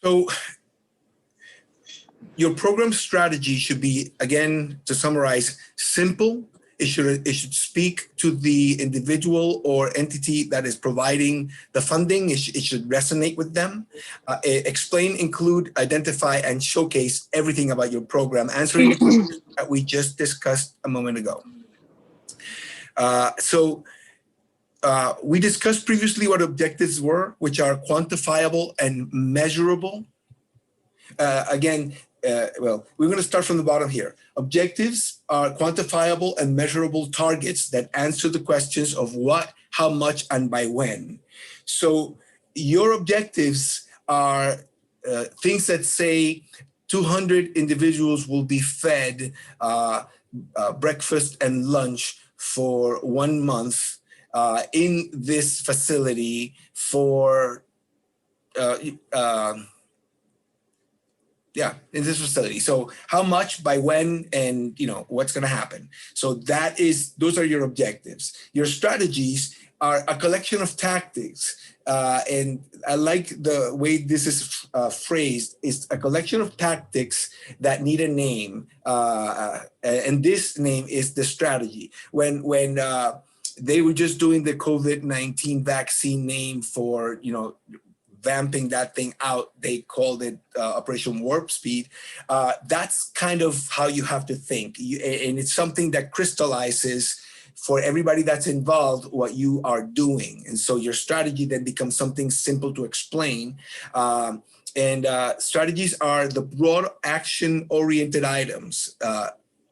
So your program strategy should be, again, to summarize, simple. It should speak to the individual or entity that is providing the funding. It should resonate with them. Explain, include, identify, and showcase everything about your program, answering the questions that we just discussed a moment ago. We discussed previously what objectives were, which are quantifiable and measurable. Well, we're going to start from the bottom here. Objectives are quantifiable and measurable targets that answer the questions of what, how much, and by when. So your objectives are things that say 200 individuals will be fed breakfast and lunch for 1 month in this facility for in this facility. So how much, by when, and what's going to happen. So those are your objectives. Your strategies are a collection of tactics. And I like the way this is phrased. It's a collection of tactics that need a name. And this name is the strategy. When they were just doing the COVID-19 vaccine name for, vamping that thing out, they called it Operation Warp Speed. That's kind of how you have to think. And it's something that crystallizes for everybody that's involved what you are doing. And so your strategy then becomes something simple to explain. Strategies are the broad action-oriented items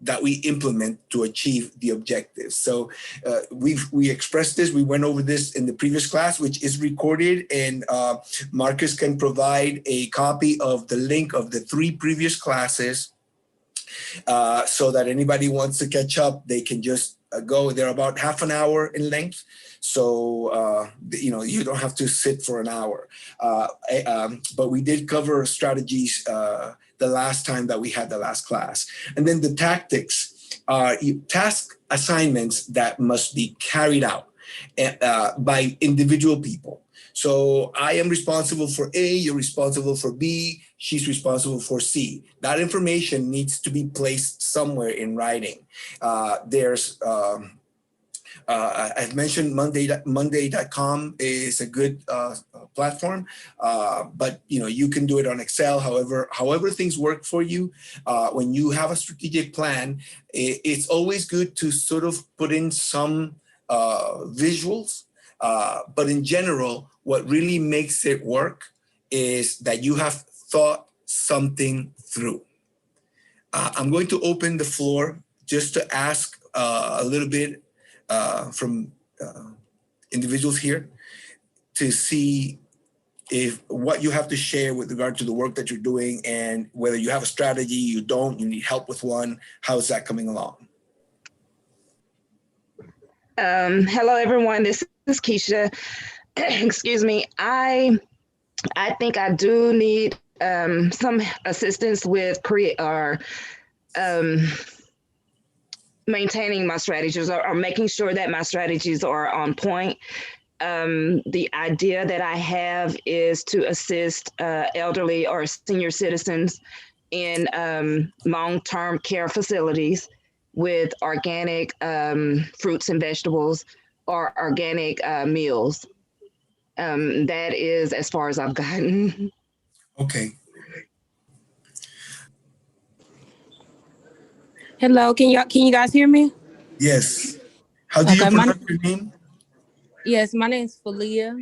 that we implement to achieve the objectives. So we expressed this, we went over this in the previous class, which is recorded, and Marcus can provide a copy of the link of the 3 previous classes so that anybody wants to catch up, they can just go. They're about half an hour in length. So, you don't have to sit for an hour. But we did cover strategies the last time that we had the last class. And then the tactics are task assignments that must be carried out by individual people. So I am responsible for A, you're responsible for B, she's responsible for C. That information needs to be placed somewhere in writing. I've mentioned Monday.com is a good platform, but you can do it on Excel. However things work for you. When you have a strategic plan, it's always good to sort of put in some visuals. But in general, what really makes it work is that you have thought something through. I'm going to open the floor just to ask a little bit from individuals here to see if what you have to share with regard to the work that you're doing, and whether you have a strategy, you don't, you need help with one. How is that coming along? Hello, everyone. This is Keisha. Excuse me. I think I do need some assistance with maintaining my strategies or making sure that my strategies are on point. The idea that I have is to assist elderly or senior citizens in long-term care facilities with organic fruits and vegetables or organic meals. That is as far as I've gotten. Okay. Hello, can you guys hear me? Yes. How do you pronounce your name? Yes, my name is Felia.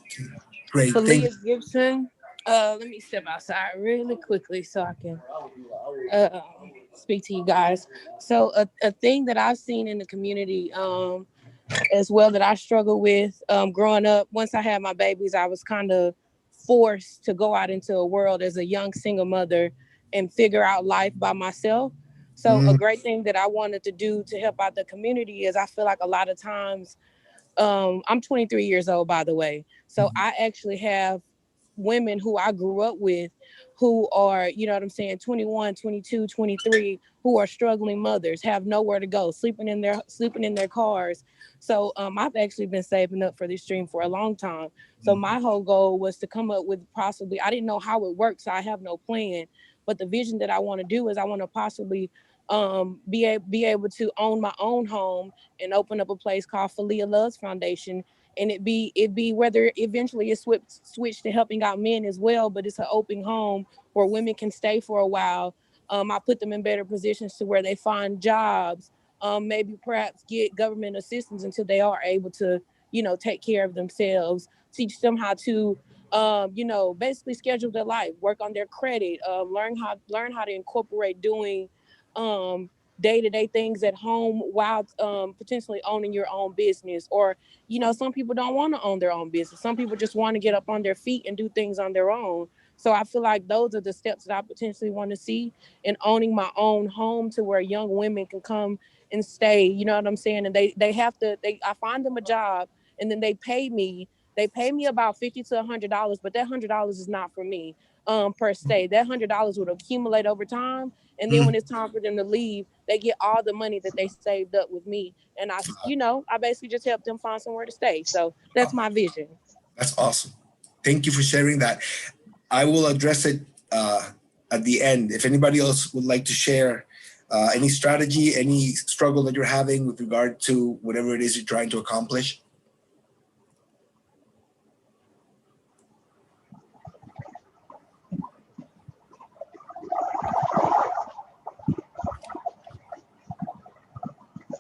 Okay. Great. Felia Gibson. Let me step outside really quickly so I can speak to you guys. So a thing that I've seen in the community as well that I struggle with growing up, once I had my babies, I was kind of forced to go out into a world as a young single mother and figure out life by myself. So a great thing that I wanted to do to help out the community is I feel like a lot of times, I'm 23 years old, by the way. So I actually have women who I grew up with who are, you know what I'm saying, 21, 22, 23, who are struggling mothers, have nowhere to go, sleeping in their cars. So I've actually been saving up for this stream for a long time. So my whole goal was to come up with possibly, I didn't know how it works, so I have no plan. But the vision that I want to do is I want to possibly be able to own my own home and open up a place called Falia Loves Foundation. And it be whether eventually it's switched to helping out men as well, but it's an open home where women can stay for a while. I put them in better positions to where they find jobs, maybe perhaps get government assistance until they are able to, you know, take care of themselves, teach them how to, you know, basically schedule their life, work on their credit, learn how to incorporate doing day-to-day things at home while potentially owning your own business. Or, you know, some people don't want to own their own business. Some people just want to get up on their feet and do things on their own. So I feel like those are the steps that I potentially want to see in owning my own home, to where young women can come and stay, you know what I'm saying? And I find them a job, and then they pay me about $50 to $100, but that $100 is not for me per se. That $100 would accumulate over time. And then when it's time for them to leave, they get all the money that they saved up with me. And I basically just help them find somewhere to stay. So that's my vision. That's awesome. Thank you for sharing that. I will address it at the end. If anybody else would like to share any strategy, any struggle that you're having with regard to whatever it is you're trying to accomplish.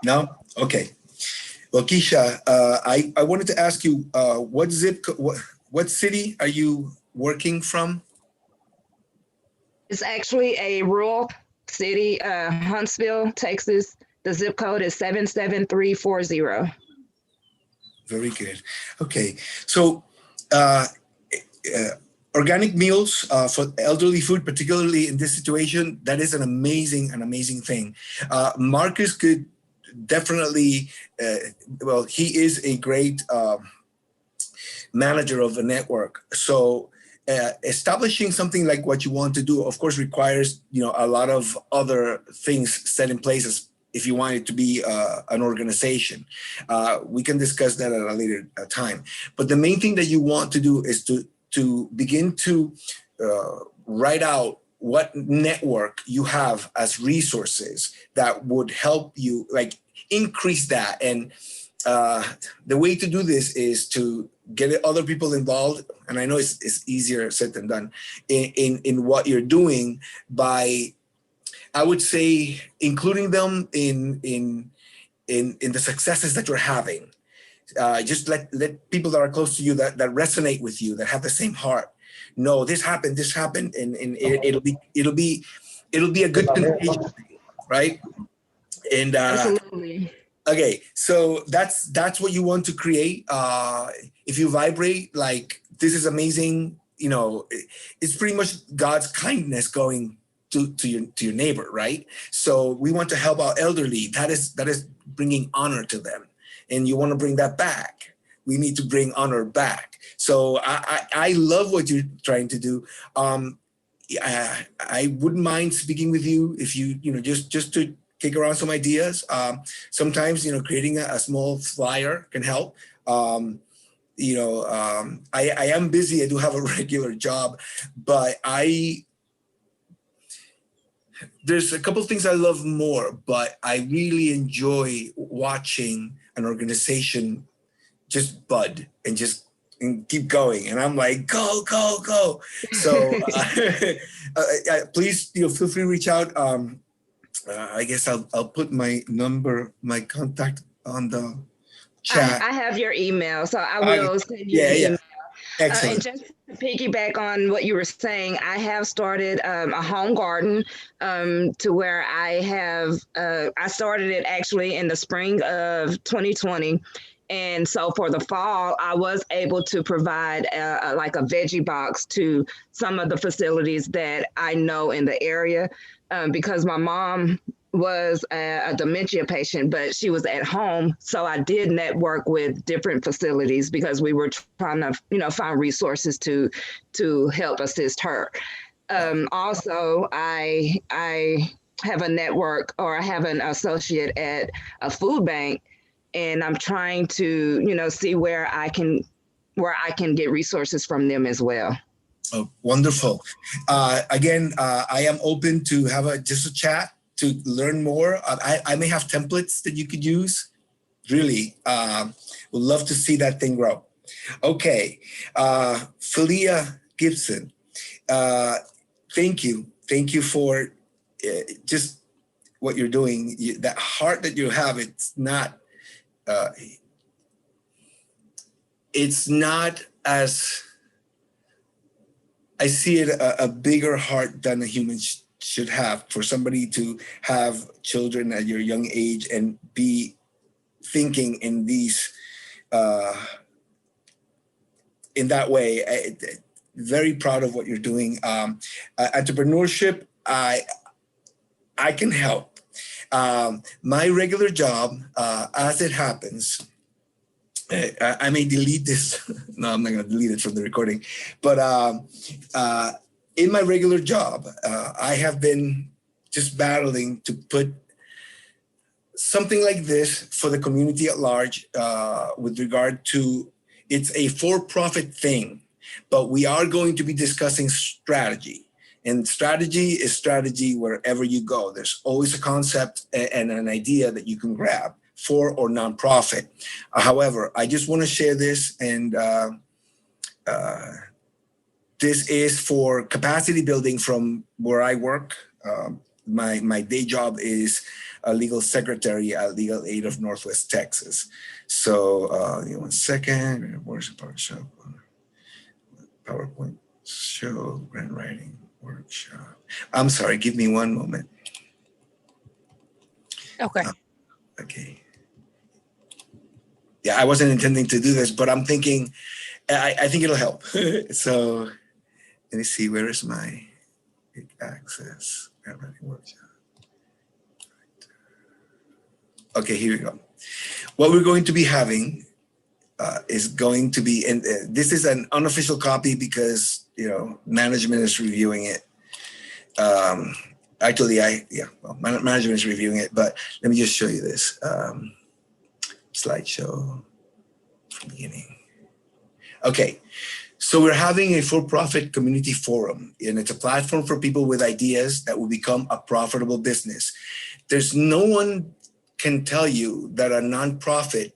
No? Okay. Well, Keisha, I wanted to ask you, what city are you working from? It's actually a rural city, Huntsville, Texas. The zip code is 77340. Very good. Okay. So organic meals for elderly food, particularly in this situation, that is an amazing thing. Marcus could definitely, he is a great manager of a network. So establishing something like what you want to do, of course, requires, you know, a lot of other things set in place if you want it to be an organization. We can discuss that at a later time. But the main thing that you want to do is to begin to write out what network you have as resources that would help you, like, increase that. And the way to do this is to get other people involved. And I know it's easier said than done in what you're doing by, I would say, including them in the successes that you're having. Just let people that are close to you, that resonate with you, that have the same heart, know this happened, and it'll be a good contagion, right? And Absolutely. Okay, so that's what you want to create. If you vibrate like this is amazing, you know, it's pretty much God's kindness going to your neighbor, right? So we want to help our elderly. That is bringing honor to them, and you want to bring that back. We need to bring honor back. So I love what you're trying to do. I wouldn't mind speaking with you if you know, just to kick around some ideas. Sometimes, you know, creating a small flyer can help. You know, I am busy. I do have a regular job, but there's a couple of things I love more, but I really enjoy watching an organization just bud and keep going. And I'm like, go. So please, you know, feel free to reach out. I guess I'll put my contact on the chat. I have your email, so I will send you the email. Excellent. And just to piggyback on what you were saying, I have started a home garden to where I started it actually in the spring of 2020. And so for the fall, I was able to provide like a veggie box to some of the facilities that I know in the area because my mom was a dementia patient, but she was at home. So I did network with different facilities because we were trying to, find resources to help assist her. Also, I have a network, or I have an associate at a food bank, and I'm trying to, see where I can get resources from them as well. Oh, wonderful. Again, I am open to have just a chat to learn more. I may have templates that you could use. Really, would love to see that thing grow. Okay, Felia Gibson, thank you. Thank you for just what you're doing. That heart that you have, it's not as, I see it a bigger heart than a human should have, for somebody to have children at your young age and be thinking in these, in that way. Very proud of what you're doing. Entrepreneurship, I can help. My regular job, as it happens, I may delete this. No, I'm not going to delete it from the recording. But in my regular job, I have been just battling to put something like this for the community at large, with regard to, it's a for-profit thing, but we are going to be discussing strategy. And strategy is strategy wherever you go. There's always a concept and an idea that you can grab, for or nonprofit. However, I just want to share this, and this is for capacity building from where I work. My day job is a legal secretary at Legal Aid of Northwest Texas. So, 1 second. Where's the PowerShop? PowerPoint show, grant writing workshop. I'm sorry, give me one moment. Okay. Okay. Yeah, I wasn't intending to do this, but I'm thinking, I think it'll help. So let me see, where is my access? Workshop. Okay, here we go. What we're going to be having is going to be, and this is an unofficial copy because, management is reviewing it. Actually, management is reviewing it, but let me just show you this. Slideshow from beginning. Okay, so we're having a for-profit community forum, and it's a platform for people with ideas that will become a profitable business. There's no one can tell you that a nonprofit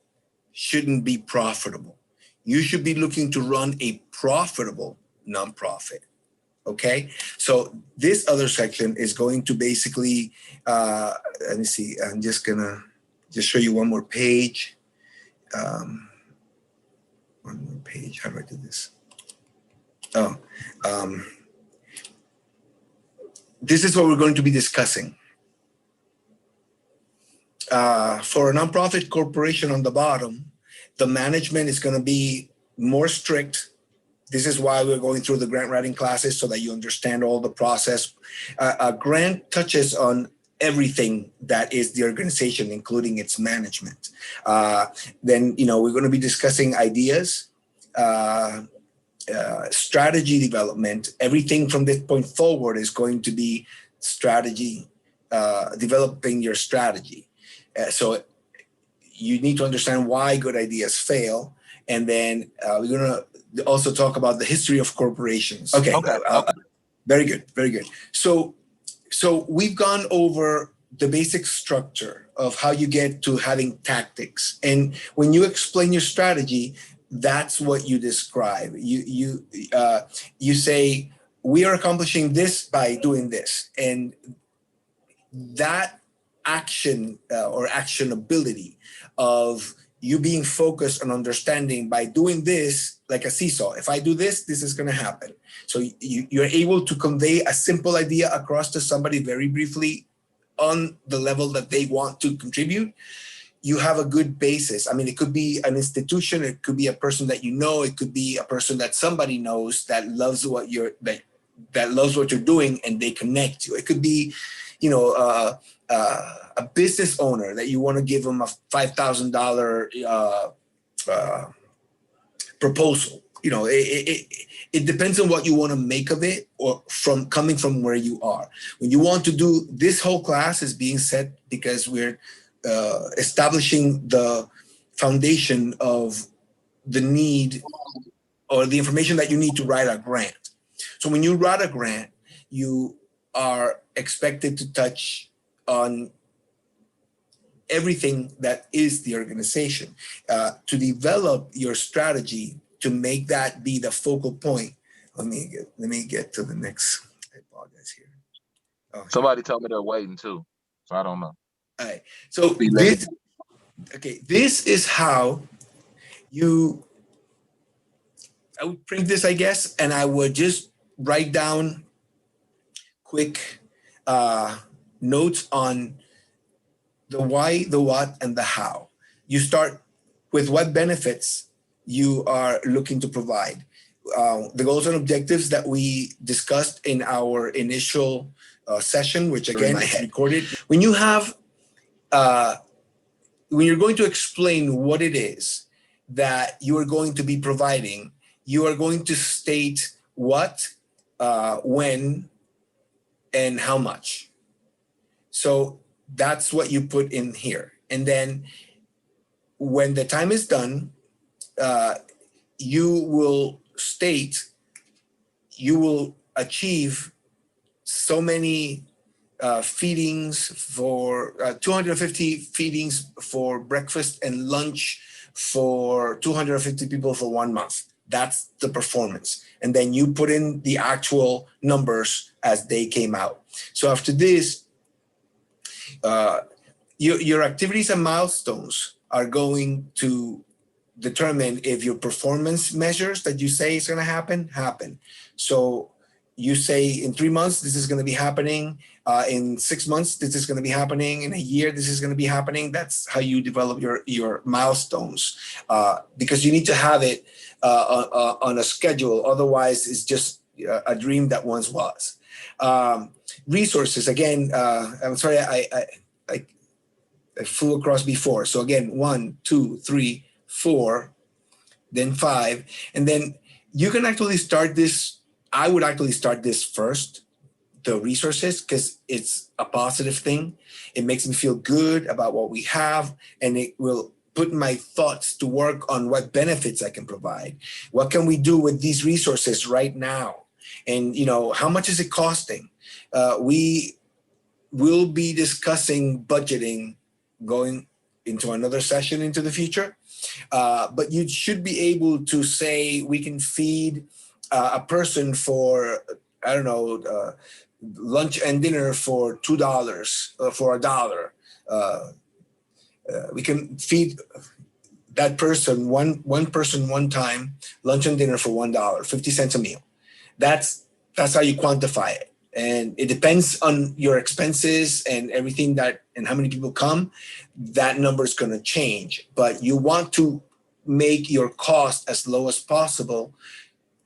shouldn't be profitable. You should be looking to run a profitable nonprofit. Okay, so this other section is going to basically, let me see, I'm just gonna show you one more page. One more page, how do I do this? Oh, this is what we're going to be discussing. For a nonprofit corporation on the bottom, the management is gonna be more strict. This is why we're going through the grant writing classes, so that you understand all the process. A grant touches on everything that is the organization, including its management. Then, we're going to be discussing ideas, strategy development. Everything from this point forward is going to be strategy, developing your strategy. So you need to understand why good ideas fail. And then we're going to also talk about the history of corporations. Okay. Very good. Very good. So we've gone over the basic structure of how you get to having tactics. And when you explain your strategy, that's what you describe. You say, we are accomplishing this by doing this. And that action or actionability of you being focused on understanding by doing this, like a seesaw. If I do this, this is going to happen. So you're able to convey a simple idea across to somebody very briefly on the level that they want to contribute. You have a good basis. I mean, it could be an institution, it could be a person that you know, it could be a person that somebody knows that loves what you're that loves what you're doing, and they connect you. It could be you know, a business owner that you want to give them a $5,000 proposal. You know, it depends on what you want to make of it, or from coming from where you are. When you want to do this, whole class is being set because we're establishing the foundation of the need or the information that you need to write a grant. So when you write a grant, you are expected to touch on everything that is the organization, to develop your strategy, to make that be the focal point. Let me get to the next. I apologize here. Oh, Somebody told me they're waiting too, so I don't know. all right. So this is how you. I would print this, I guess, and I would just write down quick notes on the why, the what, and the how. You start with what benefits you are looking to provide. The goals and objectives that we discussed in our initial session, which again is recorded. When you have, when you're going to explain what it is that you are going to be providing, you are going to state what, when, and how much. So that's what you put in here. And then when the time is done, you will state, you will achieve so many feedings for 250 feedings for breakfast and lunch for 250 people for 1 month. That's the performance. And then you put in the actual numbers as they came out. So after this, your activities and milestones are going to determine if your performance measures that you say is going to happen. So you say in 3 months, this is going to be happening. In 6 months, this is going to be happening. In a year, this is going to be happening. That's how you develop your milestones, because you need to have it on a schedule. Otherwise, it's just a dream that once was. Resources, again, I'm sorry, I flew across before. So again, 1, 2, 3, 4, then 5. And then you can actually start this. I would actually start this first, the resources, because it's a positive thing. It makes me feel good about what we have, and it will put my thoughts to work on what benefits I can provide. What can we do with these resources right now? And, you know, how much is it costing? We will be discussing budgeting going into another session into the future. But you should be able to say we can feed a person for, I don't know, lunch and dinner for $2, for $1. We can feed that person, one person one time, lunch and dinner for $1, 50 cents a meal. That's how you quantify it. And it depends on your expenses and everything that, and how many people come, that number is going to change. But you want to make your cost as low as possible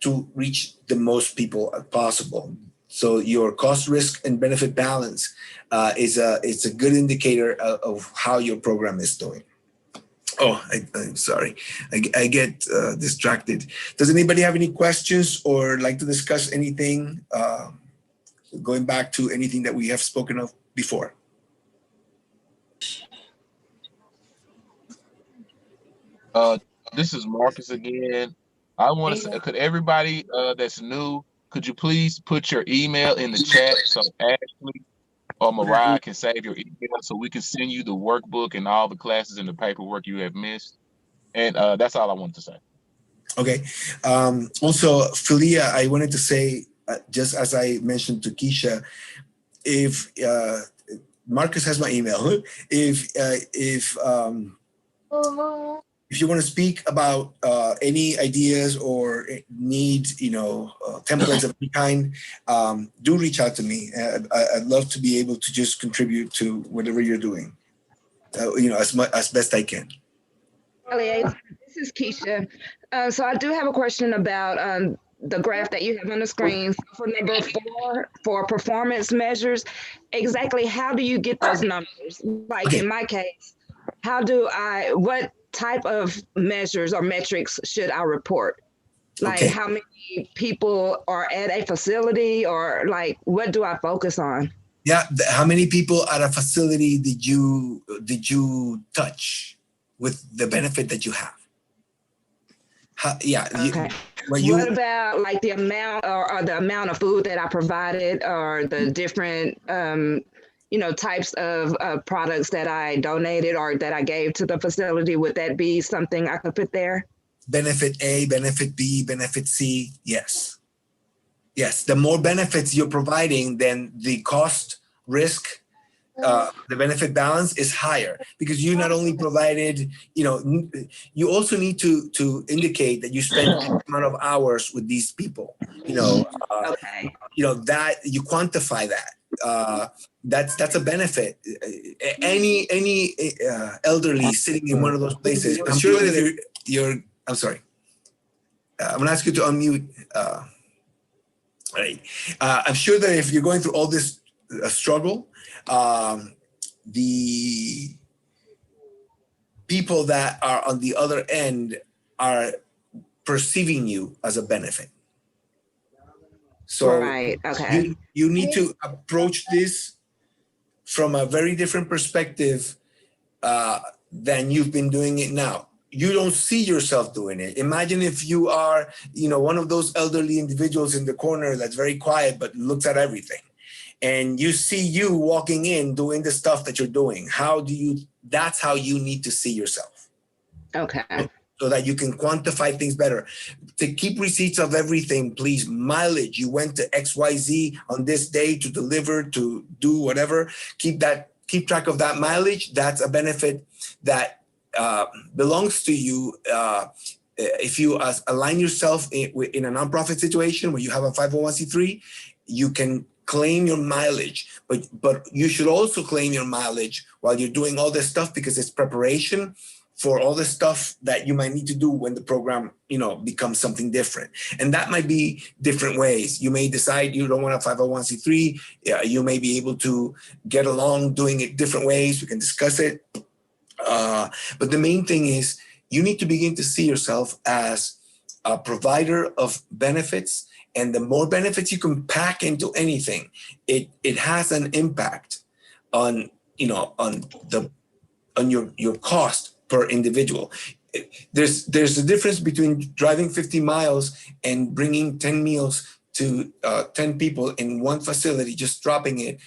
to reach the most people as possible. So your cost, risk, and benefit balance is a good indicator of how your program is doing. Oh, I'm sorry. I get distracted. Does anybody have any questions or like to discuss anything? Going back to anything that we have spoken of before. This is Marcus again. I want to say, could everybody that's new, could you please put your email in the chat so Ashley or Mariah can save your email so we can send you the workbook and all the classes and the paperwork you have missed. And that's all I wanted to say. Okay. Also, Philia, I wanted to say, just as I mentioned to Keisha, if Marcus has my email, if you want to speak about any ideas or need, templates of any kind, do reach out to me. I'd love to be able to just contribute to whatever you're doing, as best I can. This is Keisha. So I do have a question about the graph that you have on the screen. So for number 4, for performance measures, exactly how do you get those numbers? Like Okay. in my case, what type of measures or metrics should I report? Like Okay. how many people are at a facility, or like what do I focus on? Yeah. How many people at a facility did you touch with the benefit that you have? Okay. When What you about like the amount or the amount of food that I provided, or the different types of products that I donated or that I gave to the facility? Would that be something I could put there? benefit A, benefit B, benefit C? Yes. Yes. The more benefits you're providing, then the cost risk, the benefit balance is higher, because you not only provided, you also need to indicate that you spend X amount of hours with these people. Okay. That you quantify that. That's a benefet. Any elderly sitting in one of those places, I'm sure that if you're I'm sorry. I'm gonna ask you to unmute. Right. I'm sure that if you're going through all this struggle, the people that are on the other end are perceiving you as a benefit. So Right. Okay. you need to approach this from a very different perspective than you've been doing it now. You don't see yourself doing it. Imagine if you are, one of those elderly individuals in the corner that's very quiet but looks at everything, and you see you walking in doing the stuff that you're doing. That's how you need to see yourself. Okay. So that you can quantify things better. To keep receipts of everything, please. Mileage. You went to XYZ on this day to deliver, to do whatever. Keep track of that mileage. That's a benefit that belongs to you. If you align yourself in a nonprofit situation where you have a 501c3, you can claim your mileage, but you should also claim your mileage while you're doing all this stuff, because it's preparation for all the stuff that you might need to do when the program, becomes something different. And that might be different ways. You may decide you don't want a 501c3. You may be able to get along doing it different ways. We can discuss it. But the main thing is you need to begin to see yourself as a provider of benefits. And the more benefits you can pack into anything, it has an impact on your cost per individual. There's a difference between driving 50 miles and bringing 10 meals to 10 people in one facility, just dropping it,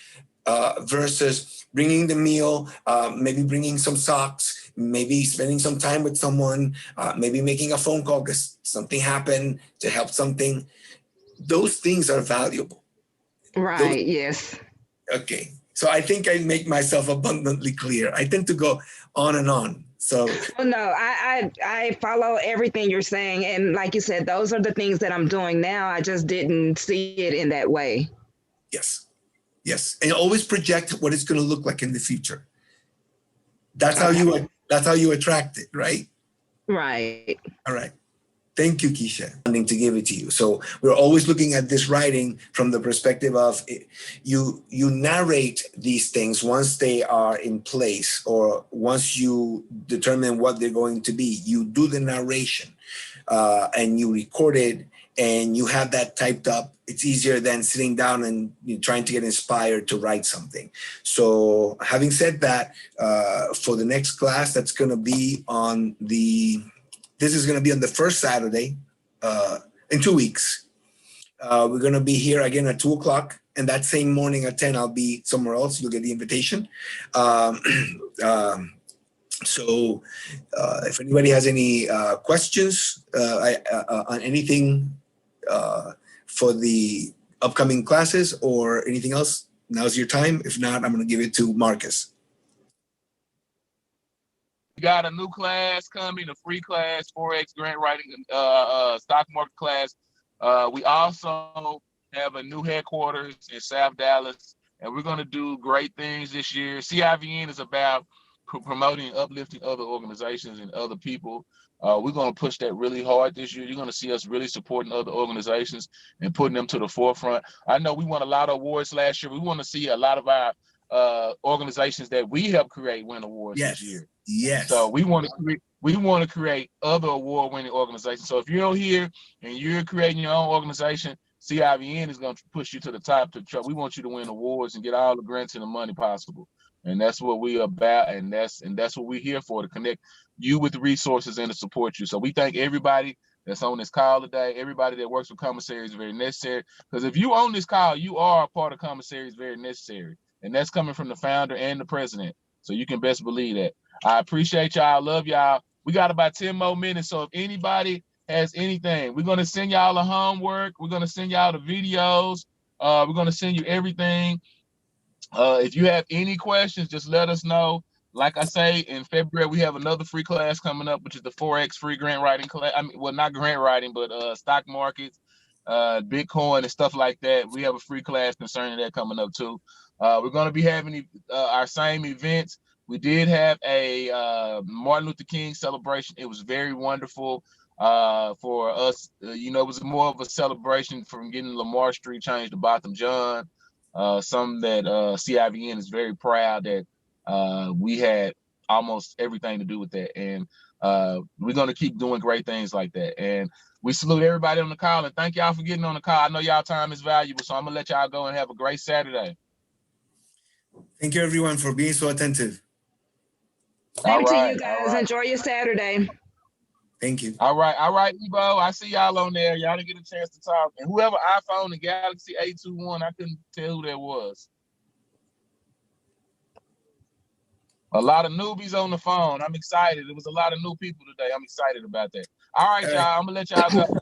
versus bringing the meal, maybe bringing some socks, maybe spending some time with someone, maybe making a phone call because something happened to help something. Those things are valuable. Right. Yes. Okay. So I think I make myself abundantly clear. I tend to go on and on. So Well, no, I follow everything you're saying, and like you said, those are the things that I'm doing now. I just didn't see it in that way. yes, and always project what it's going to look like in the future. That's how you attract it, right? Right. All right. Thank you, Keisha, to give it to you. So we're always looking at this writing from the perspective of you narrate these things once they are in place, or once you determine what they're going to be. You do the narration and you record it, and you have that typed up. It's easier than sitting down and trying to get inspired to write something. So having said that, for the next class, that's going to be this is going to be on the first Saturday in 2 weeks. We're going to be here again at 2:00, and that same morning at 10, I'll be somewhere else. You'll get the invitation. So if anybody has any questions on anything for the upcoming classes or anything else, now's your time. If not, I'm going to give it to Marcus. We got a new class coming, a free class, Forex grant writing, stock market class. We also have a new headquarters in South Dallas, and we're going to do great things this year. CIVN is about promoting and uplifting other organizations and other people. We're going to push that really hard this year. You're going to see us really supporting other organizations and putting them to the forefront. I know we won a lot of awards last year. We want to see a lot of our organizations that we helped create win awards this year. Yes. So we want to create other award-winning organizations. So if you're here and you're creating your own organization, CIVN is going to push you to the top. We want you to win awards and get all the grants and the money possible. And that's what we're about, and that's what we're here for, to connect you with the resources and to support you. So we thank everybody that's on this call today, everybody that works with Commissary is very necessary. Because if you own this call, you are a part of Commissary is very necessary. And that's coming from the founder and the president. So you can best believe that. I appreciate y'all. I love y'all. We got about 10 more minutes. So if anybody has anything, we're going to send y'all the homework. We're going to send y'all the videos. We're going to send you everything. If you have any questions, just let us know. Like I say, in February, we have another free class coming up, which is the 4X free grant writing class. I mean, well, not grant writing, but stock markets, Bitcoin and stuff like that. We have a free class concerning that coming up too. We're going to be having our same events. We did have a Martin Luther King celebration. It was very wonderful for us. It was more of a celebration from getting Lamar Street changed to Botham John. Something that CIVN is very proud that we had almost everything to do with that. And we're going to keep doing great things like that. And we salute everybody on the call, and thank y'all for getting on the call. I know y'all time is valuable, so I'm going to let y'all go and have a great Saturday. Thank you, everyone, for being so attentive. Same to you guys. Enjoy your Saturday. Thank you. All right, Evo. I see y'all on there. Y'all didn't get a chance to talk. And whoever iPhone the Galaxy A21, I couldn't tell who that was. A lot of newbies on the phone. I'm excited. There was a lot of new people today. I'm excited about that. All right, y'all. I'm gonna let y'all go.